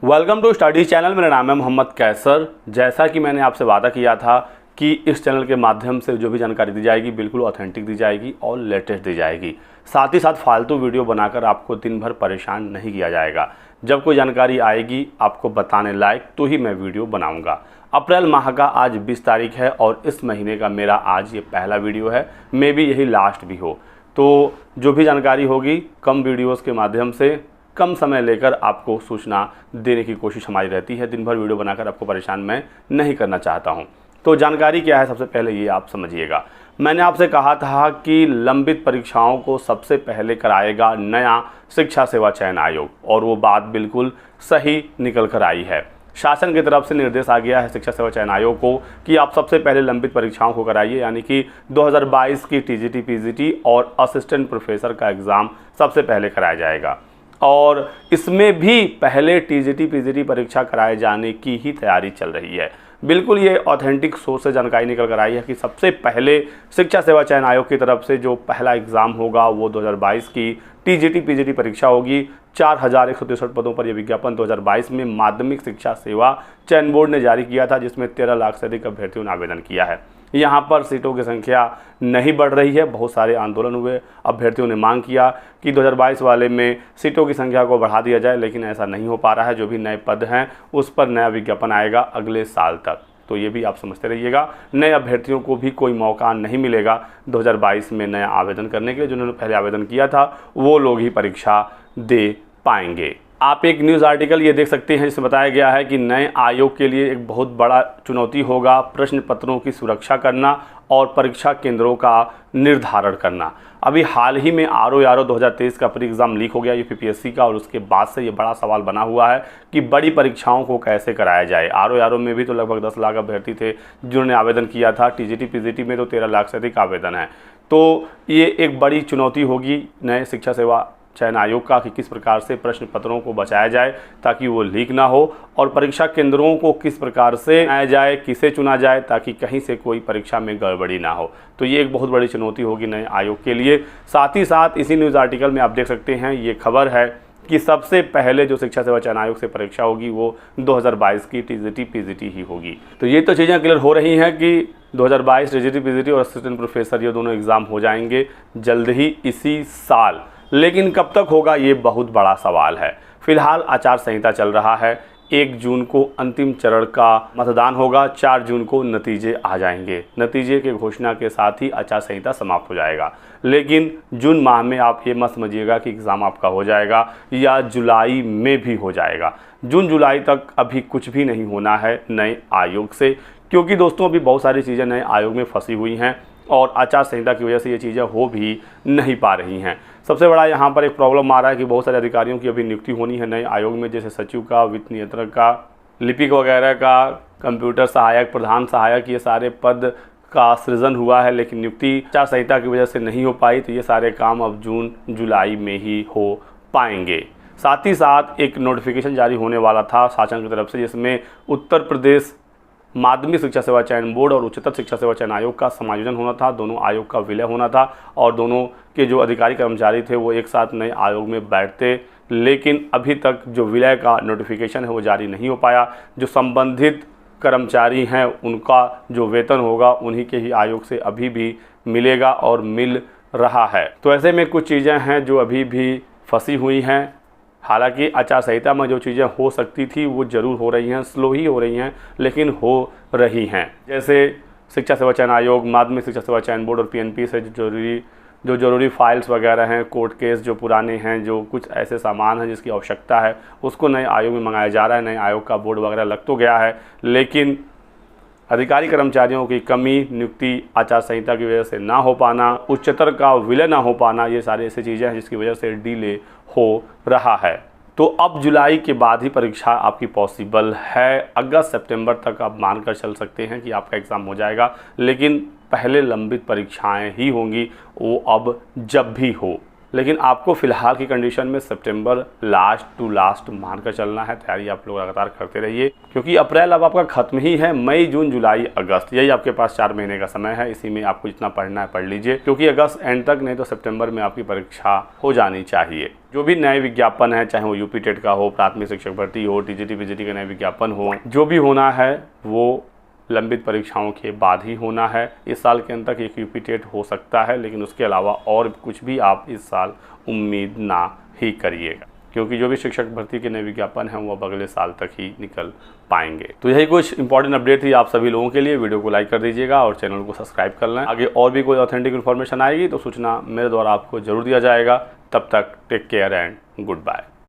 Welcome to study channel. मेरा नाम है मोहम्मद कैसर। जैसा कि मैंने आपसे वादा किया था कि इस चैनल के माध्यम से जो भी जानकारी दी जाएगी बिल्कुल ऑथेंटिक दी जाएगी और लेटेस्ट दी जाएगी। साथ ही साथ फालतू वीडियो बनाकर आपको दिन भर परेशान नहीं किया जाएगा। जब कोई जानकारी आएगी आपको बताने लायक तो ही मैं वीडियो बनाऊंगा। अप्रैल माह का आज 20 तारीख है और इस महीने का मेरा आज ये पहला वीडियो है, मे भी यही लास्ट भी हो। तो जो भी जानकारी होगी कम वीडियोज़ के माध्यम से कम समय लेकर आपको सूचना देने की कोशिश हमारी रहती है। दिन भर वीडियो बनाकर आपको परेशान मैं नहीं करना चाहता हूं। तो जानकारी क्या है, सबसे पहले ये आप समझिएगा। मैंने आपसे कहा था कि लंबित परीक्षाओं को सबसे पहले कराएगा नया शिक्षा सेवा चयन आयोग, और वो बात बिल्कुल सही निकल कर आई है। शासन की तरफ से निर्देश आ गया है शिक्षा सेवा चयन आयोग को कि आप सबसे पहले लंबित परीक्षाओं को कराइए, यानी कि 2022 की टीजीटी, पीजीटी और असिस्टेंट प्रोफेसर का एग्ज़ाम सबसे पहले कराया जाएगा। और इसमें भी पहले टीजीटी, पीजीटी परीक्षा कराए जाने की ही तैयारी चल रही है। बिल्कुल ये ऑथेंटिक सोर्स से जानकारी निकल कर आई है कि सबसे पहले शिक्षा सेवा चयन आयोग की तरफ से जो पहला एग्ज़ाम होगा वो 2022 की टीजीटी, पीजीटी परीक्षा होगी। 4163 पदों पर यह विज्ञापन 2022 में माध्यमिक शिक्षा सेवा चयन बोर्ड ने जारी किया था, जिसमें 13 लाख से अधिक अभ्यर्थियों ने आवेदन किया है। यहाँ पर सीटों की संख्या नहीं बढ़ रही है। बहुत सारे आंदोलन हुए, अभ्यर्थियों ने मांग किया कि 2022 वाले में सीटों की संख्या को बढ़ा दिया जाए, लेकिन ऐसा नहीं हो पा रहा है। जो भी नए पद हैं उस पर नया विज्ञापन आएगा अगले साल तक। तो ये भी आप समझते रहिएगा, नए अभ्यर्थियों को भी कोई मौका नहीं मिलेगा 2022 में नया आवेदन करने के लिए। जिन्होंने पहले आवेदन किया था वो लोग ही परीक्षा दे पाएंगे। आप एक न्यूज़ आर्टिकल ये देख सकते हैं जिसमें बताया गया है कि नए आयोग के लिए एक बहुत बड़ा चुनौती होगा प्रश्न पत्रों की सुरक्षा करना और परीक्षा केंद्रों का निर्धारण करना। अभी हाल ही में आरओ 2023 का प्री एग्ज़ाम लीक हो गया यूपीपीएससी का, और उसके बाद से ये बड़ा सवाल बना हुआ है कि बड़ी परीक्षाओं को कैसे कराया जाए। आरओ में भी तो लगभग 10 लाख अभ्यर्थी थे जिन्होंने आवेदन किया था। टीजीटी, पीजीटी में तो 13 लाख से अधिक आवेदन है। तो ये एक बड़ी चुनौती होगी नए शिक्षा सेवा चयन आयोग का कि किस प्रकार से प्रश्न पत्रों को बचाया जाए ताकि वो लीक ना हो, और परीक्षा केंद्रों को किस प्रकार से आया जाए, किसे चुना जाए ताकि कहीं से कोई परीक्षा में गड़बड़ी ना हो। तो ये एक बहुत बड़ी चुनौती होगी नए आयोग के लिए। साथ ही साथ इसी न्यूज़ आर्टिकल में आप देख सकते हैं ये खबर है कि सबसे पहले जो शिक्षा सेवा चयन आयोग से परीक्षा होगी वो 2022 की टीजीटी, पीजीटी ही होगी। तो ये तो चीज़ें क्लियर हो रही हैं कि 2022 टीजीटी, पीजीटी और असिस्टेंट प्रोफेसर ये दोनों एग्ज़ाम हो जाएंगे जल्द ही इसी साल। लेकिन कब तक होगा ये बहुत बड़ा सवाल है। फिलहाल आचार संहिता चल रहा है। 1 जून को अंतिम चरण का मतदान होगा, 4 जून को नतीजे आ जाएंगे। नतीजे के घोषणा के साथ ही आचार संहिता समाप्त हो जाएगा। लेकिन जून माह में आप ये मत समझिएगा कि एग्ज़ाम आपका हो जाएगा या जुलाई में भी हो जाएगा। जून जुलाई तक अभी कुछ भी नहीं होना है नए आयोग से, क्योंकि दोस्तों अभी बहुत सारी चीज़ें नए आयोग में फंसी हुई हैं और आचार संहिता की वजह से ये चीज़ें हो भी नहीं पा रही हैं। सबसे बड़ा यहाँ पर एक प्रॉब्लम आ रहा है कि बहुत सारे अधिकारियों की अभी नियुक्ति होनी है नए आयोग में, जैसे सचिव का, वित्त नियंत्रक का, लिपिक वगैरह का, कंप्यूटर सहायक, प्रधान सहायक, ये सारे पद का सृजन हुआ है, लेकिन नियुक्ति आचार संहिता की वजह से नहीं हो पाई। तो ये सारे काम अब जून जुलाई में ही हो पाएंगे। साथ ही साथ एक नोटिफिकेशन जारी होने वाला था शासन की तरफ से, जिसमें उत्तर प्रदेश माध्यमिक शिक्षा सेवा चयन बोर्ड और उच्चतर शिक्षा सेवा चयन आयोग का समायोजन होना था। दोनों आयोग का विलय होना था और दोनों के जो अधिकारी कर्मचारी थे वो एक साथ नए आयोग में बैठते, लेकिन अभी तक जो विलय का नोटिफिकेशन है वो जारी नहीं हो पाया। जो संबंधित कर्मचारी हैं उनका जो वेतन होगा उन्हीं के ही आयोग से अभी भी मिलेगा और मिल रहा है। तो ऐसे में कुछ चीज़ें हैं जो अभी भी फंसी हुई हैं। हालांकि आचार संहिता में जो चीज़ें हो सकती थी वो ज़रूर हो रही हैं, स्लो ही हो रही हैं लेकिन हो रही हैं। जैसे शिक्षा सेवा चयन आयोग, माध्यमिक शिक्षा सेवा चयन बोर्ड और पीएनपी से जो जरूरी फाइल्स वगैरह हैं, कोर्ट केस जो पुराने हैं, जो कुछ ऐसे सामान हैं जिसकी आवश्यकता है उसको नए आयोग में मंगाया जा रहा है। नए आयोग का बोर्ड वगैरह लग तो गया है, लेकिन अधिकारी कर्मचारियों की कमी, नियुक्ति आचार संहिता की वजह से ना हो पाना, उच्चतर का विलय ना हो पाना, ये सारी ऐसी चीज़ें हैं जिसकी वजह से डिले हो रहा है। तो अब जुलाई के बाद ही परीक्षा आपकी पॉसिबल है। अगस्त सितंबर तक आप मानकर चल सकते हैं कि आपका एग्ज़ाम हो जाएगा, लेकिन पहले लंबित परीक्षाएं ही होंगी, वो अब जब भी हो। लेकिन आपको फिलहाल की कंडीशन में सितंबर लास्ट टू लास्ट मानकर चलना है। तैयारी आप लोग लगातार करते रहिए, क्योंकि अप्रैल अब आपका खत्म ही है। मई, जून, जुलाई, अगस्त, यही आपके पास 4 महीने का समय है। इसी में आपको जितना पढ़ना है पढ़ लीजिए, क्योंकि अगस्त एंड तक नहीं तो सितंबर में आपकी परीक्षा हो जानी चाहिए। जो भी नए विज्ञापन है, चाहे वो यूपी टेट का हो, प्राथमिक शिक्षक भर्ती हो, टीजीटी पीजीटी का नए विज्ञापन हो, जो भी होना है वो लंबित परीक्षाओं के बाद ही होना है। इस साल के अंत तक एक यूपी टेट हो सकता है, लेकिन उसके अलावा और कुछ भी आप इस साल उम्मीद ना ही करिएगा, क्योंकि जो भी शिक्षक भर्ती के नए विज्ञापन हैं वो अब अगले साल तक ही निकल पाएंगे। तो यही कुछ इंपॉर्टेंट अपडेट थी आप सभी लोगों के लिए। वीडियो को लाइक कर दीजिएगा और चैनल को सब्सक्राइब कर लें। आगे और भी कोई ऑथेंटिक इन्फॉर्मेशन आएगी तो सूचना मेरे द्वारा आपको जरूर दिया जाएगा। तब तक take care and good bye.